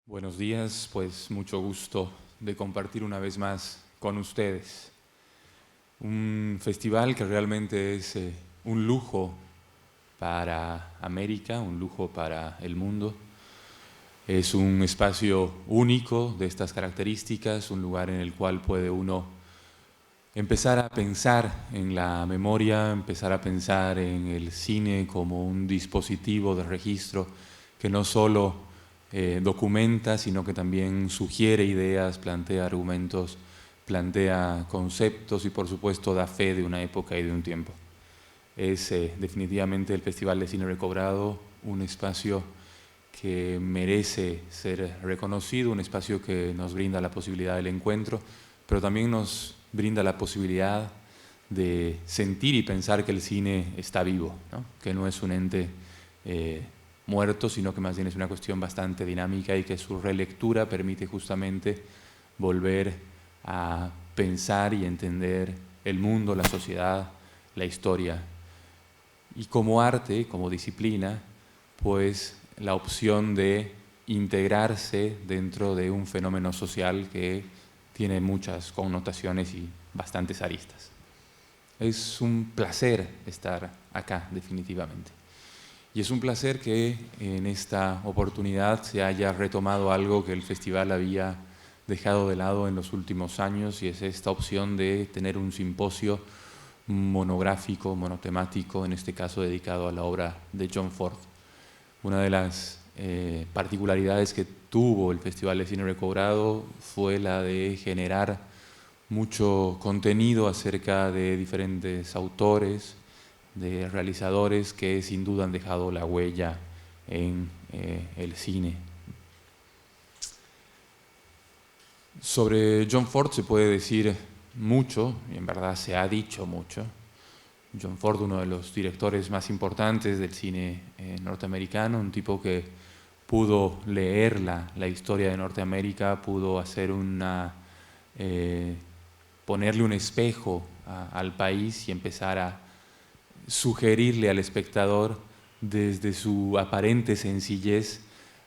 Buenos días, pues mucho gusto de compartir una vez más con ustedes. Un festival que realmente es un lujo para América, un lujo para el mundo. Es un espacio único de estas características, un lugar en el cual puede uno empezar a pensar en la memoria, empezar a pensar en el cine como un dispositivo de registro que no solo documenta, sino que también sugiere ideas, plantea argumentos, plantea conceptos y por supuesto da fe de una época y de un tiempo. Es definitivamente el Festival de Cine Recobrado un espacio que merece ser reconocido, un espacio que nos brinda la posibilidad del encuentro, pero también nos brinda la posibilidad de sentir y pensar que el cine está vivo, ¿no? Que no es un ente muerto, sino que más bien es una cuestión bastante dinámica y que su relectura permite justamente volver a pensar y entender el mundo, la sociedad, la historia. Y como arte, como disciplina, pues la opción de integrarse dentro de un fenómeno social que tiene muchas connotaciones y bastantes aristas. Es un placer estar acá, definitivamente. Y es un placer que en esta oportunidad se haya retomado algo que el festival había dejado de lado en los últimos años, y es esta opción de tener un simposio monográfico, monotemático, en este caso dedicado a la obra de John Ford. Una de las particularidades que tuvo el Festival de Cine Recobrado fue la de generar mucho contenido acerca de diferentes autores, de realizadores que sin duda han dejado la huella en el cine. Sobre John Ford se puede decir mucho, y en verdad se ha dicho mucho. John Ford, uno de los directores más importantes del cine norteamericano, un tipo que pudo leer la historia de Norteamérica, pudo hacer ponerle un espejo al país y empezar a sugerirle al espectador desde su aparente sencillez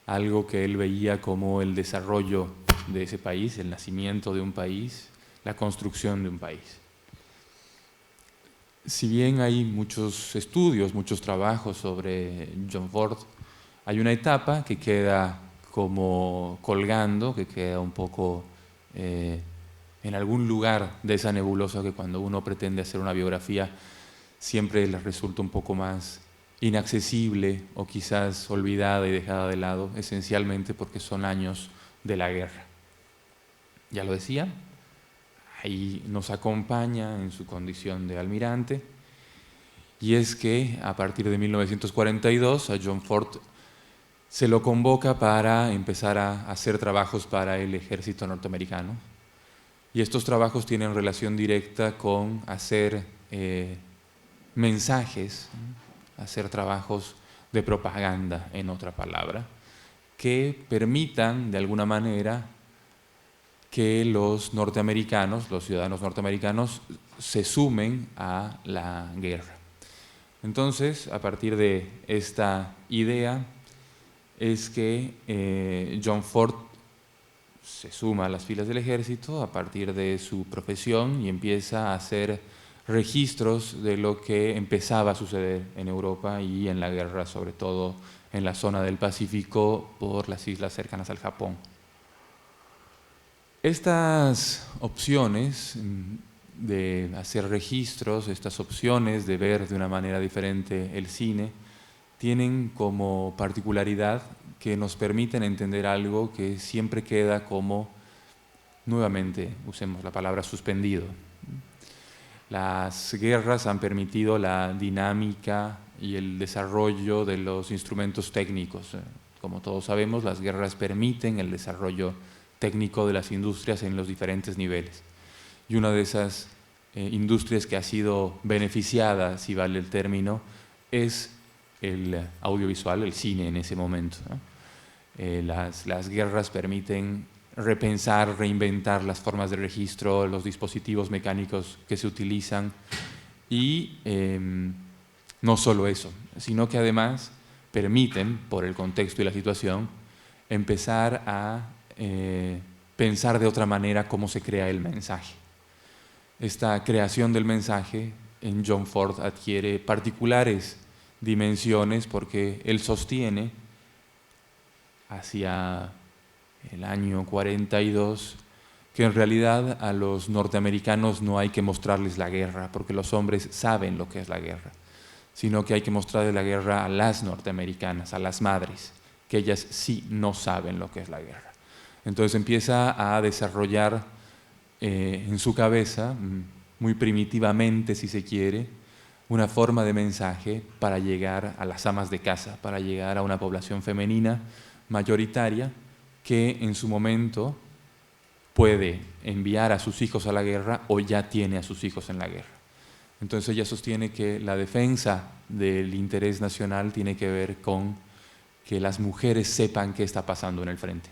algo que él veía como el desarrollo de ese país, el nacimiento de un país, la construcción de un país. Si bien hay muchos estudios, muchos trabajos sobre John Ford, hay una etapa que queda como colgando, que queda un poco en algún lugar de esa nebulosa que cuando uno pretende hacer una biografía siempre les resulta un poco más inaccesible o quizás olvidada y dejada de lado, esencialmente porque son años de la guerra. Ya lo decía, ahí nos acompaña en su condición de almirante, y es que a partir de 1942 a John Ford se lo convoca para empezar a hacer trabajos para el ejército norteamericano, y estos trabajos tienen relación directa con hacer mensajes, hacer trabajos de propaganda, en otra palabra, que permitan de alguna manera que los norteamericanos, los ciudadanos norteamericanos, se sumen a la guerra. Entonces, a partir de esta idea, es que John Ford se suma a las filas del ejército a partir de su profesión y empieza a hacer registros de lo que empezaba a suceder en Europa y en la guerra, sobre todo en la zona del Pacífico por las islas cercanas al Japón. Estas opciones de hacer registros, estas opciones de ver de una manera diferente el cine, tienen como particularidad que nos permiten entender algo que siempre queda como, nuevamente usemos la palabra, suspendido. Las guerras han permitido la dinámica y el desarrollo de los instrumentos técnicos. Como todos sabemos, las guerras permiten el desarrollo técnico de las industrias en los diferentes niveles. Y una de esas industrias que ha sido beneficiada, si vale el término, es el audiovisual, el cine en ese momento, ¿no? Las guerras permiten repensar, reinventar las formas de registro, los dispositivos mecánicos que se utilizan, y no solo eso, sino que además permiten, por el contexto y la situación, empezar a pensar de otra manera cómo se crea el mensaje. Esta creación del mensaje en John Ford adquiere particulares dimensiones porque él sostiene hacia el año 42 que en realidad a los norteamericanos no hay que mostrarles la guerra porque los hombres saben lo que es la guerra, sino que hay que mostrarles la guerra a las norteamericanas, a las madres, que ellas sí no saben lo que es la guerra. Entonces empieza a desarrollar en su cabeza, muy primitivamente si se quiere, una forma de mensaje para llegar a las amas de casa, para llegar a una población femenina mayoritaria que en su momento puede enviar a sus hijos a la guerra o ya tiene a sus hijos en la guerra. Entonces ella sostiene que la defensa del interés nacional tiene que ver con que las mujeres sepan qué está pasando en el frente.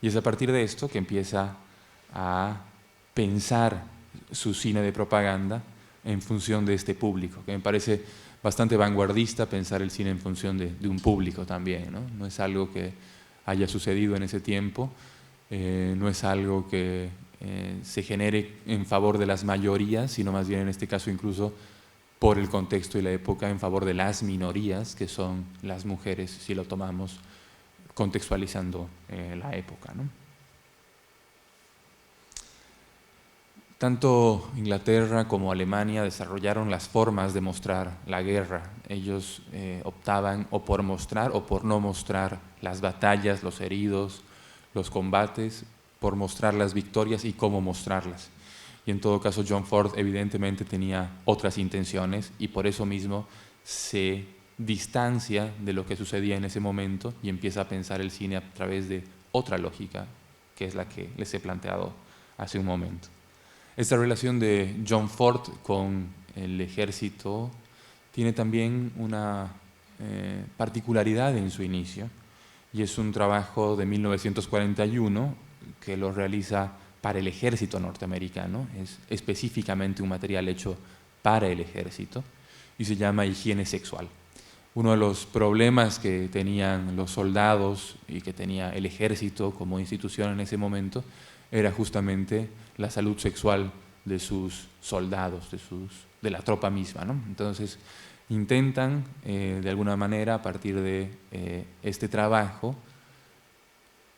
Y es a partir de esto que empieza a pensar su cine de propaganda en función de este público, que me parece bastante vanguardista pensar el cine en función de un público también, ¿no? No es algo que haya sucedido en ese tiempo, no es algo que se genere en favor de las mayorías, sino más bien en este caso incluso por el contexto y la época en favor de las minorías, que son las mujeres, si lo tomamos contextualizando la época, ¿no? Tanto Inglaterra como Alemania desarrollaron las formas de mostrar la guerra. Ellos optaban o por mostrar o por no mostrar las batallas, los heridos, los combates, por mostrar las victorias y cómo mostrarlas. Y en todo caso John Ford evidentemente tenía otras intenciones y por eso mismo se distancia de lo que sucedía en ese momento y empieza a pensar el cine a través de otra lógica, que es la que les he planteado hace un momento. Esta relación de John Ford con el ejército tiene también una particularidad en su inicio, y es un trabajo de 1941 que lo realiza para el ejército norteamericano, es específicamente un material hecho para el ejército, y se llama Higiene Sexual. Uno de los problemas que tenían los soldados y que tenía el ejército como institución en ese momento era justamente la salud sexual de sus soldados, de la tropa misma, ¿no? Entonces intentan de alguna manera a partir de este trabajo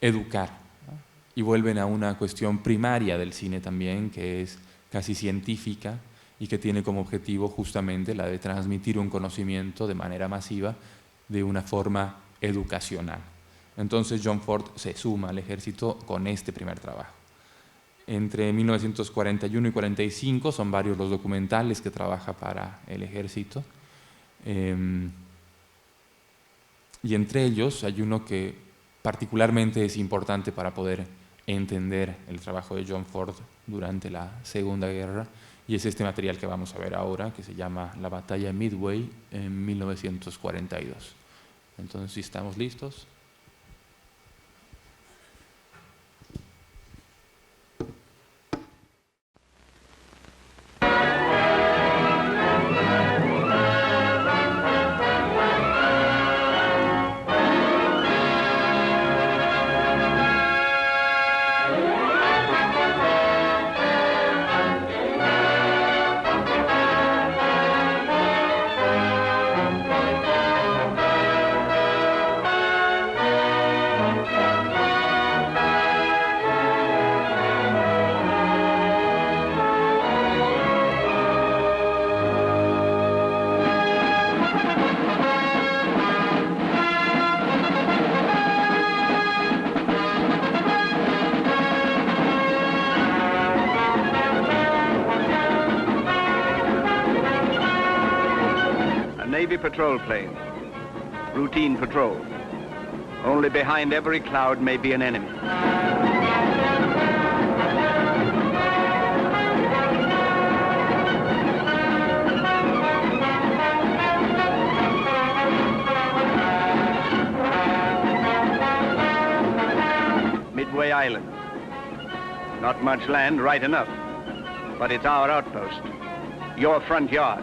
educar, ¿no? Y vuelven a una cuestión primaria del cine también, que es casi científica y que tiene como objetivo justamente la de transmitir un conocimiento de manera masiva de una forma educacional. Entonces John Ford se suma al ejército con este primer trabajo. Entre 1941 y 45 son varios los documentales que trabaja para el ejército. Y entre ellos hay uno que particularmente es importante para poder entender el trabajo de John Ford durante la Segunda Guerra, y es este material que vamos a ver ahora, que se llama La batalla de Midway en 1942. Entonces, si estamos listos. Navy patrol plane, routine patrol. Only behind every cloud may be an enemy. Midway Island. Not much land, right enough. But it's our outpost, your front yard.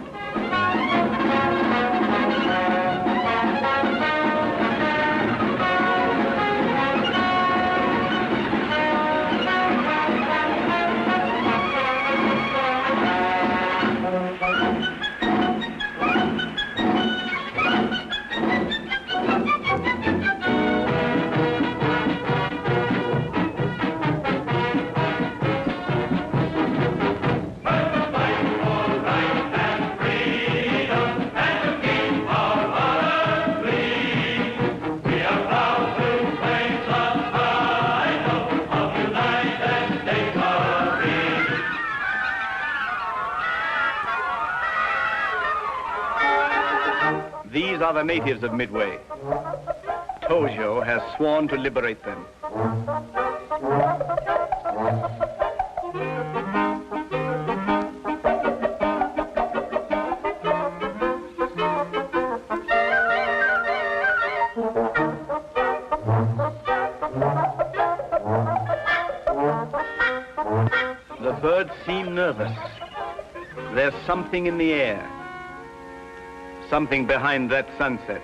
These are the natives of Midway. Tojo has sworn to liberate them. The birds seem nervous. There's something in the air. Something behind that sunset.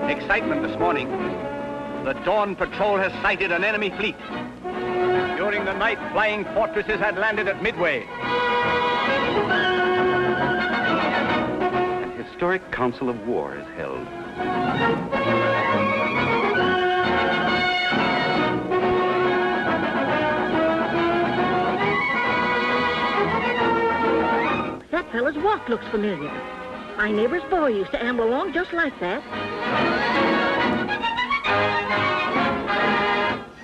Excitement this morning. The Dawn Patrol has sighted an enemy fleet. During the night, flying fortresses had landed at Midway. An historic council of war is held. That fellow's walk looks familiar. My neighbor's boy used to amble along just like that.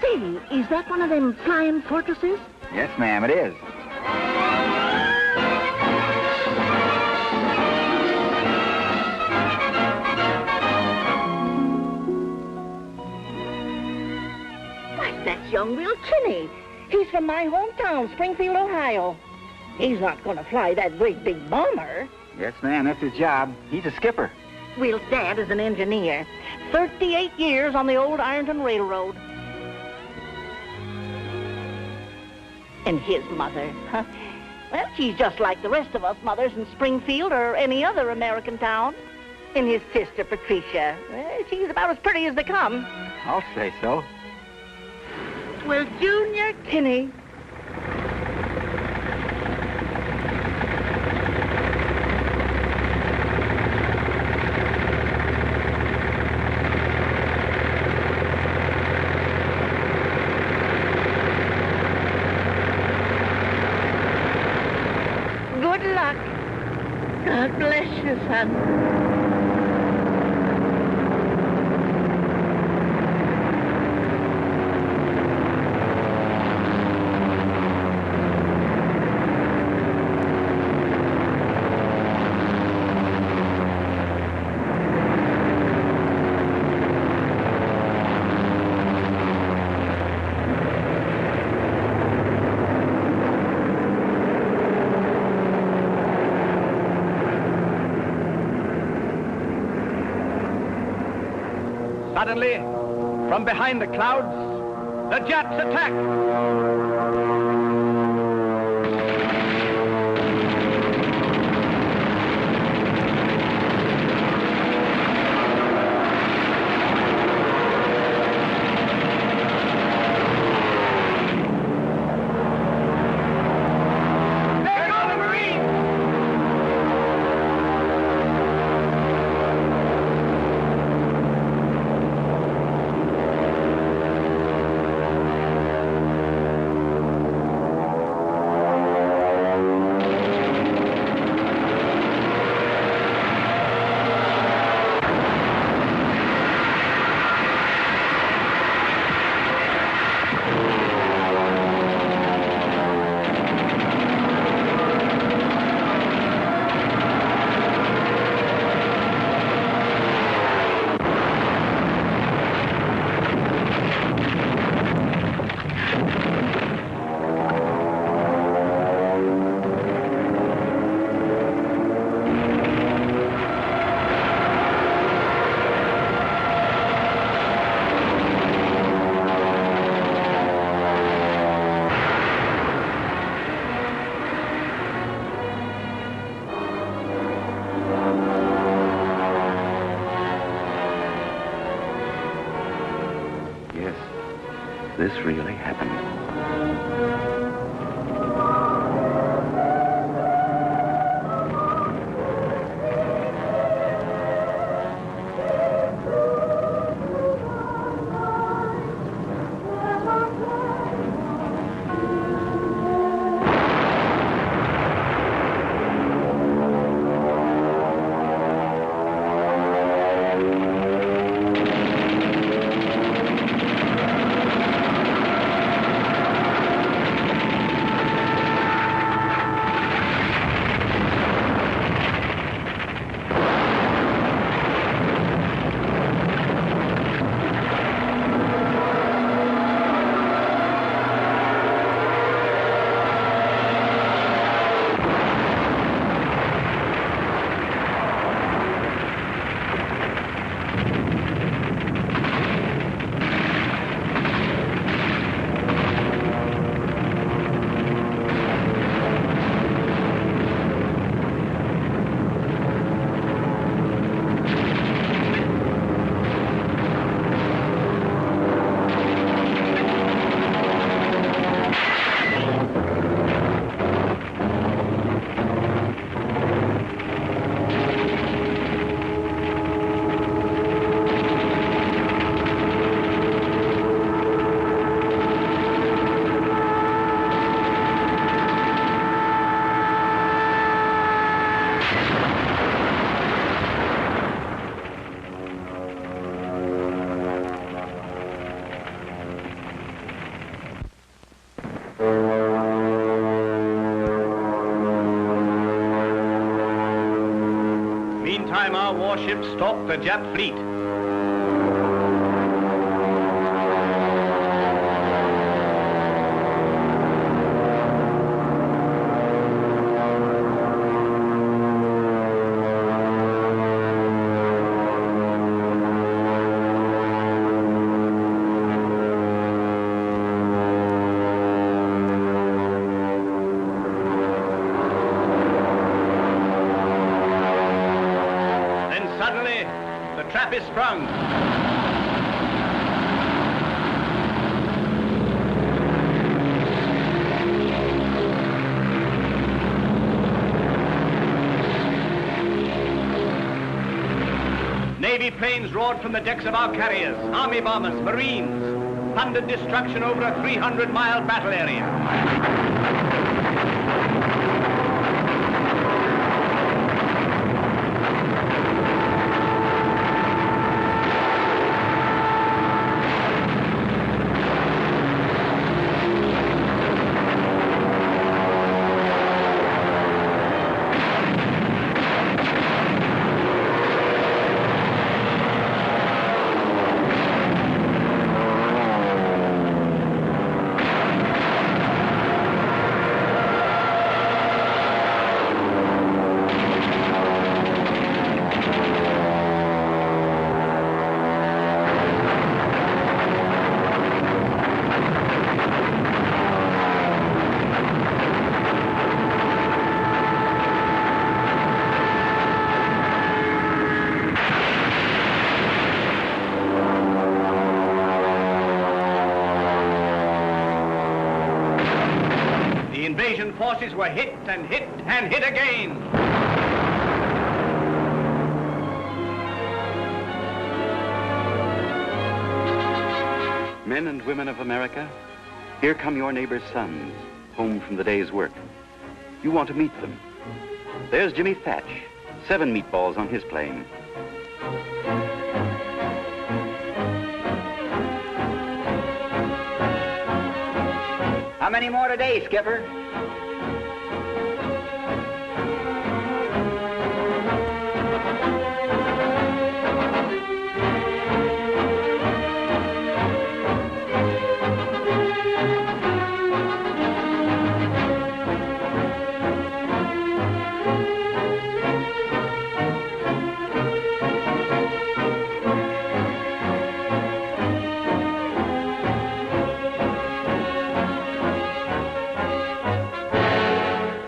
Say, is that one of them flying fortresses? Yes, ma'am, it is. Why, that's young Will Kinney. He's from my hometown, Springfield, Ohio. He's not going to fly that great big bomber. Yes, ma'am, that's his job. He's a skipper. Will's dad is an engineer. 38 years on the old Ironton Railroad. And his mother, huh? Well, she's just like the rest of us mothers in Springfield or any other American town. And his sister, Patricia, well, she's about as pretty as they come. I'll say so. Well, Junior Kinney. Good luck. God bless you, son. Suddenly, from behind the clouds, the Japs attack. There go the Marines! This really happened. Meantime, our warships stalk the Jap fleet. Suddenly, the trap is sprung. Navy planes roared from the decks of our carriers, army bombers, marines, thundered destruction over a 300-mile battle area. The invasion forces were hit and hit and hit again. Men and women of America, here come your neighbor's sons, home from the day's work. You want to meet them. There's Jimmy Thatch, 7 meatballs on his plane. How many more today, Skipper?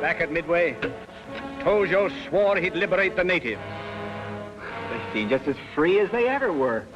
Back at Midway, Tojo swore he'd liberate the natives. They seem just as free as they ever were.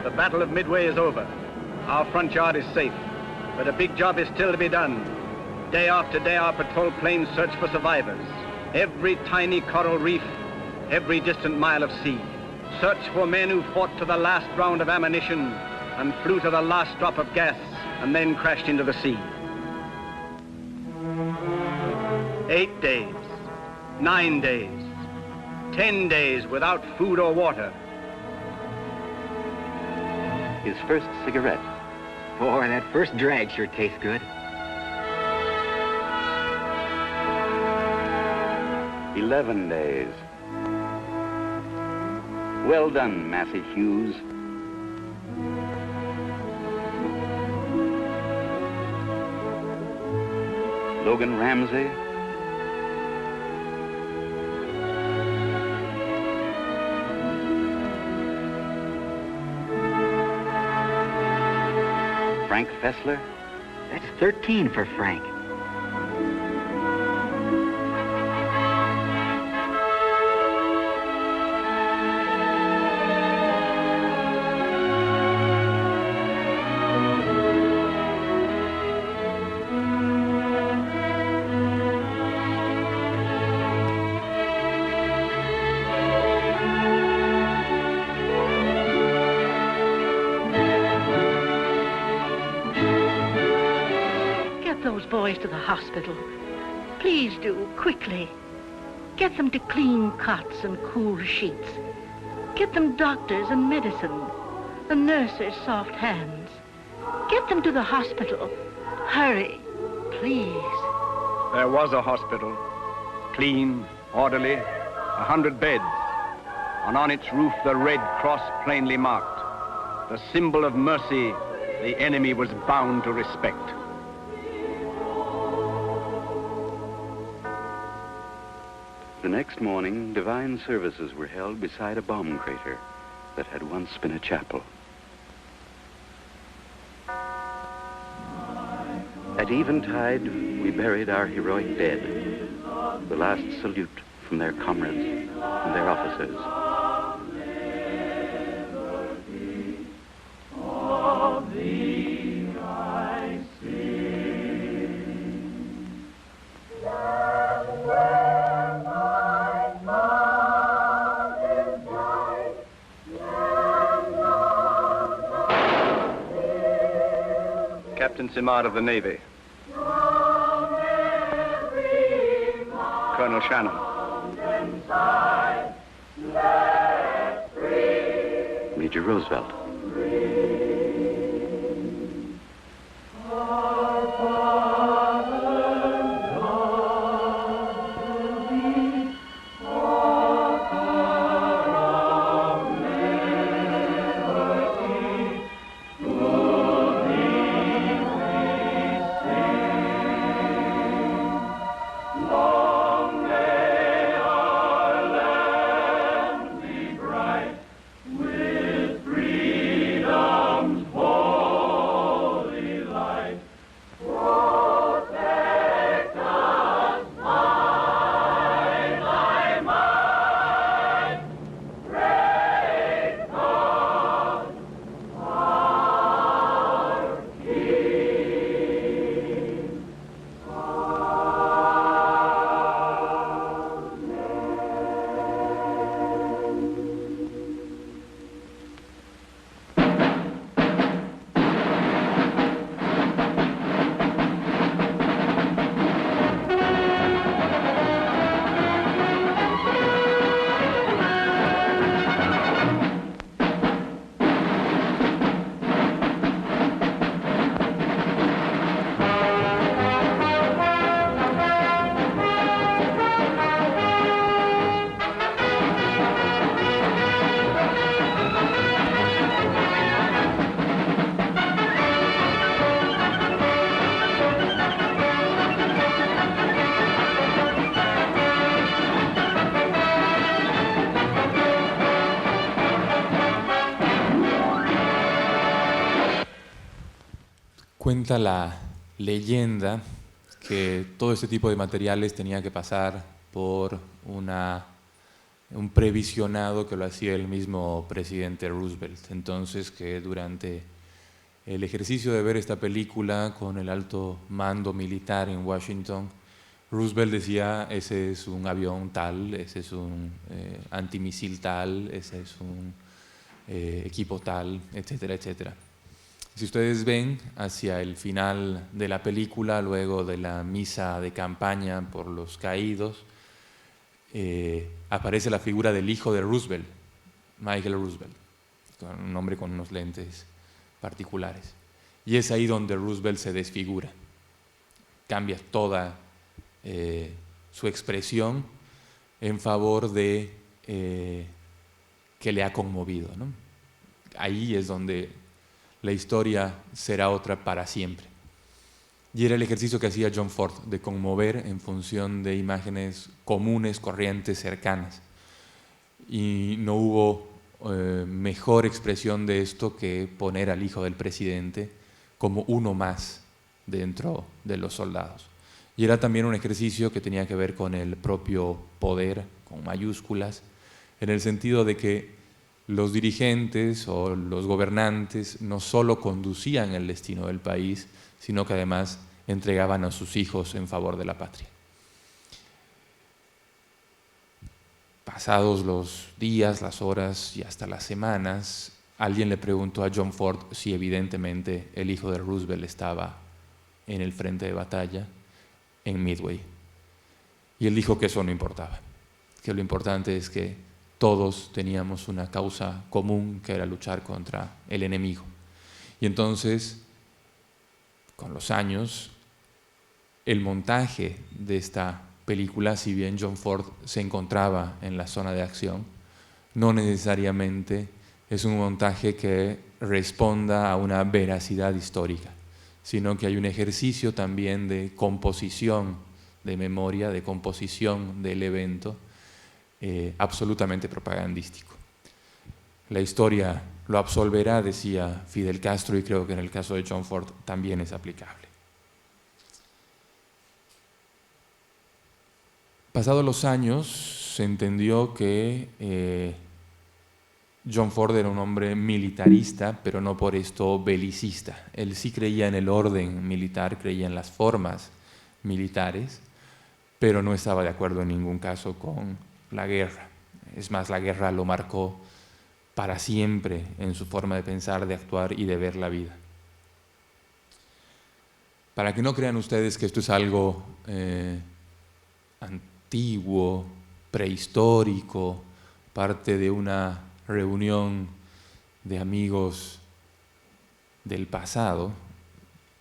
The Battle of Midway is over. Our front yard is safe, but a big job is still to be done. Day after day, our patrol planes search for survivors. Every tiny coral reef, every distant mile of sea. Search for men who fought to the last round of ammunition and flew to the last drop of gas and then crashed into the sea. 8 days, 9 days, 10 days without food or water. His first cigarette. Boy, that first drag sure tastes good. 11 days. Well done, Massey Hughes. Logan Ramsey. Frank Fessler. That's 13 for Frank. those boys to the hospital. Please do, quickly. Get them to clean cots and cool sheets. Get them doctors and medicine, the nurses' soft hands. Get them to the hospital. Hurry, please. There was a hospital, clean, orderly, 100 beds, and on its roof the Red Cross plainly marked, the symbol of mercy the enemy was bound to respect. The next morning, divine services were held beside a bomb crater that had once been a chapel. At eventide, we buried our heroic dead, the last salute from their comrades and their officers. Captain Simard of the Navy. Colonel Shannon. Major Roosevelt. Cuenta la leyenda que todo este tipo de materiales tenía que pasar por un previsionado que lo hacía el mismo presidente Roosevelt. Entonces, que durante el ejercicio de ver esta película con el alto mando militar en Washington, Roosevelt decía: ese es un avión tal, ese es un antimisil tal, ese es un equipo tal, etcétera, etcétera. Si ustedes ven hacia el final de la película, luego de la misa de campaña por los caídos, aparece la figura del hijo de Roosevelt, Michael Roosevelt, un hombre con unos lentes particulares. Y es ahí donde Roosevelt se desfigura, cambia toda su expresión en favor de que le ha conmovido, ¿no? Ahí es donde la historia será otra para siempre. Y era el ejercicio que hacía John Ford, de conmover en función de imágenes comunes, corrientes, cercanas. Y no hubo mejor expresión de esto que poner al hijo del presidente como uno más dentro de los soldados. Y era también un ejercicio que tenía que ver con el propio poder, con mayúsculas, en el sentido de que los dirigentes o los gobernantes no solo conducían el destino del país, sino que además entregaban a sus hijos en favor de la patria. Pasados los días, las horas y hasta las semanas, alguien le preguntó a John Ford si evidentemente el hijo de Roosevelt estaba en el frente de batalla en Midway. Y él dijo que eso no importaba, que lo importante es que todos teníamos una causa común, que era luchar contra el enemigo. Y entonces, con los años, el montaje de esta película, si bien John Ford se encontraba en la zona de acción, no necesariamente es un montaje que responda a una veracidad histórica, sino que hay un ejercicio también de composición de memoria, de composición del evento, absolutamente propagandístico. La historia lo absolverá, decía Fidel Castro, y creo que en el caso de John Ford también es aplicable. Pasados los años, se entendió que John Ford era un hombre militarista, pero no por esto belicista. Él sí creía en el orden militar, creía en las formas militares, pero no estaba de acuerdo en ningún caso con la guerra. Es más, la guerra lo marcó para siempre en su forma de pensar, de actuar y de ver la vida. Para que no crean ustedes que esto es algo antiguo, prehistórico, parte de una reunión de amigos del pasado,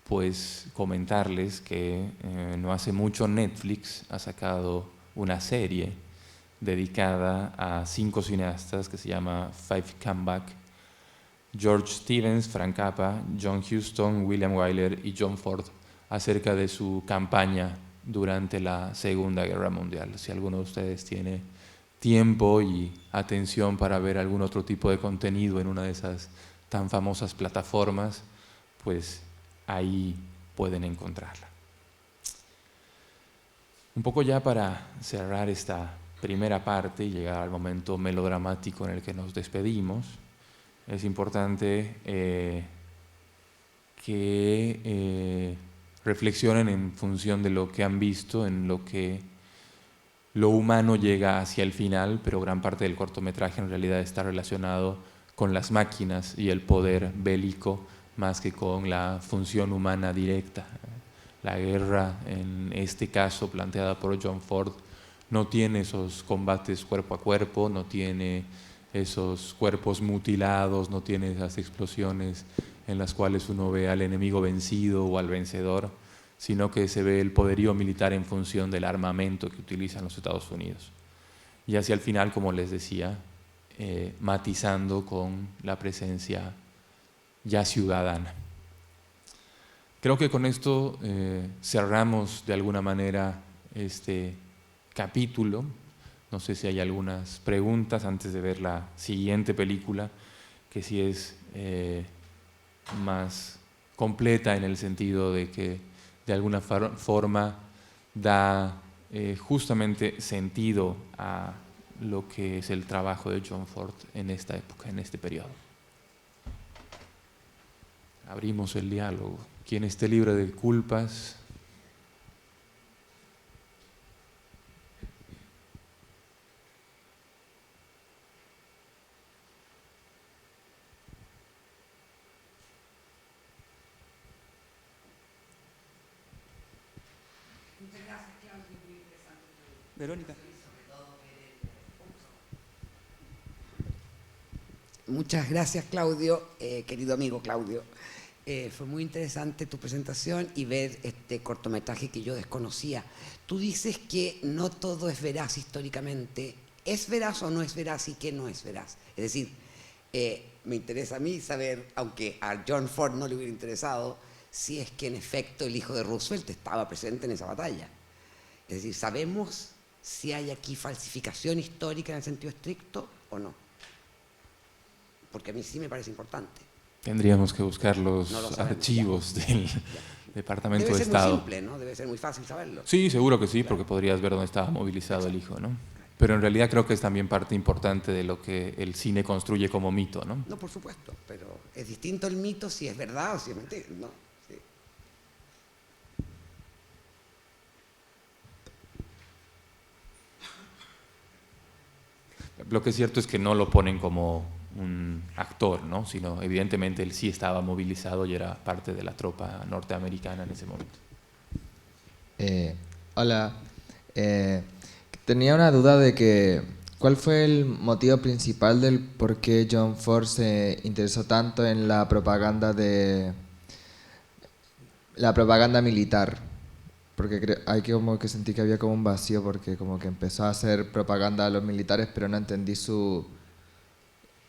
pues comentarles que no hace mucho Netflix ha sacado una serie dedicada a 5 cineastas que se llama Five Comeback: George Stevens, Frank Zappa, John Huston, William Wyler y John Ford, acerca de su campaña durante la Segunda Guerra Mundial. Si alguno de ustedes tiene tiempo y atención para ver algún otro tipo de contenido en una de esas tan famosas plataformas, pues ahí pueden encontrarla. Un poco ya para cerrar esta primera parte y llegar al momento melodramático en el que nos despedimos, es importante que reflexionen en función de lo que han visto, en lo que lo humano llega hacia el final, pero gran parte del cortometraje en realidad está relacionado con las máquinas y el poder bélico más que con la función humana directa. La guerra, en este caso planteada por John Ford, no tiene esos combates cuerpo a cuerpo, no tiene esos cuerpos mutilados, no tiene esas explosiones en las cuales uno ve al enemigo vencido o al vencedor, sino que se ve el poderío militar en función del armamento que utilizan los Estados Unidos. Y hacia el final, como les decía, matizando con la presencia ya ciudadana. Creo que con esto cerramos de alguna manera este capítulo. No sé si hay algunas preguntas antes de ver la siguiente película, que sí es más completa en el sentido de que de alguna forma da justamente sentido a lo que es el trabajo de John Ford en esta época, en este periodo. Abrimos el diálogo. Quien esté libre de culpas. Muchas gracias, Claudio, muy interesante. Verónica. Muchas gracias, Claudio, querido amigo Claudio. Fue muy interesante tu presentación y ver este cortometraje que yo desconocía. Tú dices que no todo es veraz históricamente. ¿Es veraz o no es veraz y qué no es veraz? Es decir, me interesa a mí saber, aunque a John Ford no le hubiera interesado, si es que en efecto el hijo de Roosevelt estaba presente en esa batalla. Es decir, ¿sabemos si hay aquí falsificación histórica en el sentido estricto o no? Porque a mí sí me parece importante. Tendríamos que buscar los No archivos del Departamento de Estado. Debe ser muy simple, ¿no? Debe ser muy fácil saberlo. Sí, seguro que sí, Claro. porque podrías ver dónde estaba movilizado el hijo, ¿no? Pero en realidad creo que es también parte importante de lo que el cine construye como mito, ¿no? No, por supuesto, pero es distinto el mito si es verdad o si es mentira, ¿no? Sí. Lo que es cierto es que no lo ponen como un actor, ¿no? Sino evidentemente él sí estaba movilizado y era parte de la tropa norteamericana en ese momento. Hola, tenía una duda de que ¿cuál fue el motivo principal del por qué John Ford se interesó tanto en la propaganda militar? Porque hay que como que sentí que había como un vacío porque como que empezó a hacer propaganda a los militares, pero no entendí su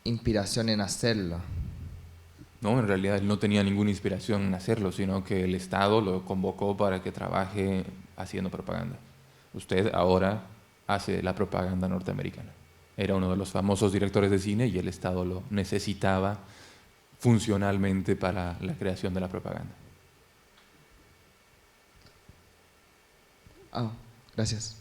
inspiración en hacerlo. No, en realidad él no tenía ninguna inspiración en hacerlo, sino que el Estado lo convocó para que trabaje haciendo propaganda. Usted ahora hace la propaganda norteamericana. Era uno de los famosos directores de cine y el Estado lo necesitaba funcionalmente para la creación de la propaganda. Ah, gracias.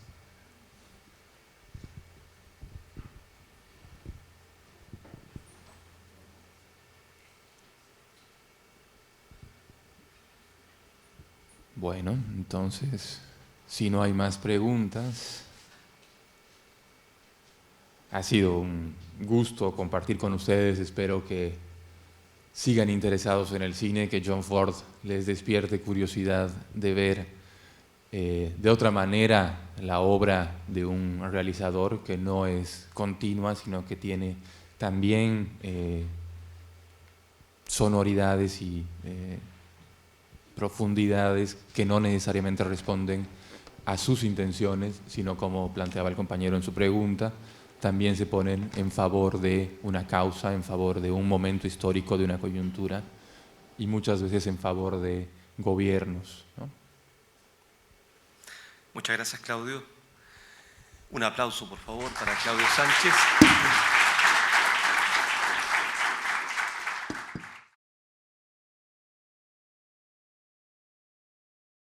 Bueno, entonces, si no hay más preguntas, ha sido un gusto compartir con ustedes. Espero que sigan interesados en el cine, que John Ford les despierte curiosidad de ver de otra manera la obra de un realizador que no es continua, sino que tiene también sonoridades y profundidades que no necesariamente responden a sus intenciones, sino como planteaba el compañero en su pregunta, también se ponen en favor de una causa, en favor de un momento histórico, de una coyuntura, y muchas veces en favor de gobiernos, ¿no? Muchas gracias, Claudio. Un aplauso, por favor, para Claudio Sánchez.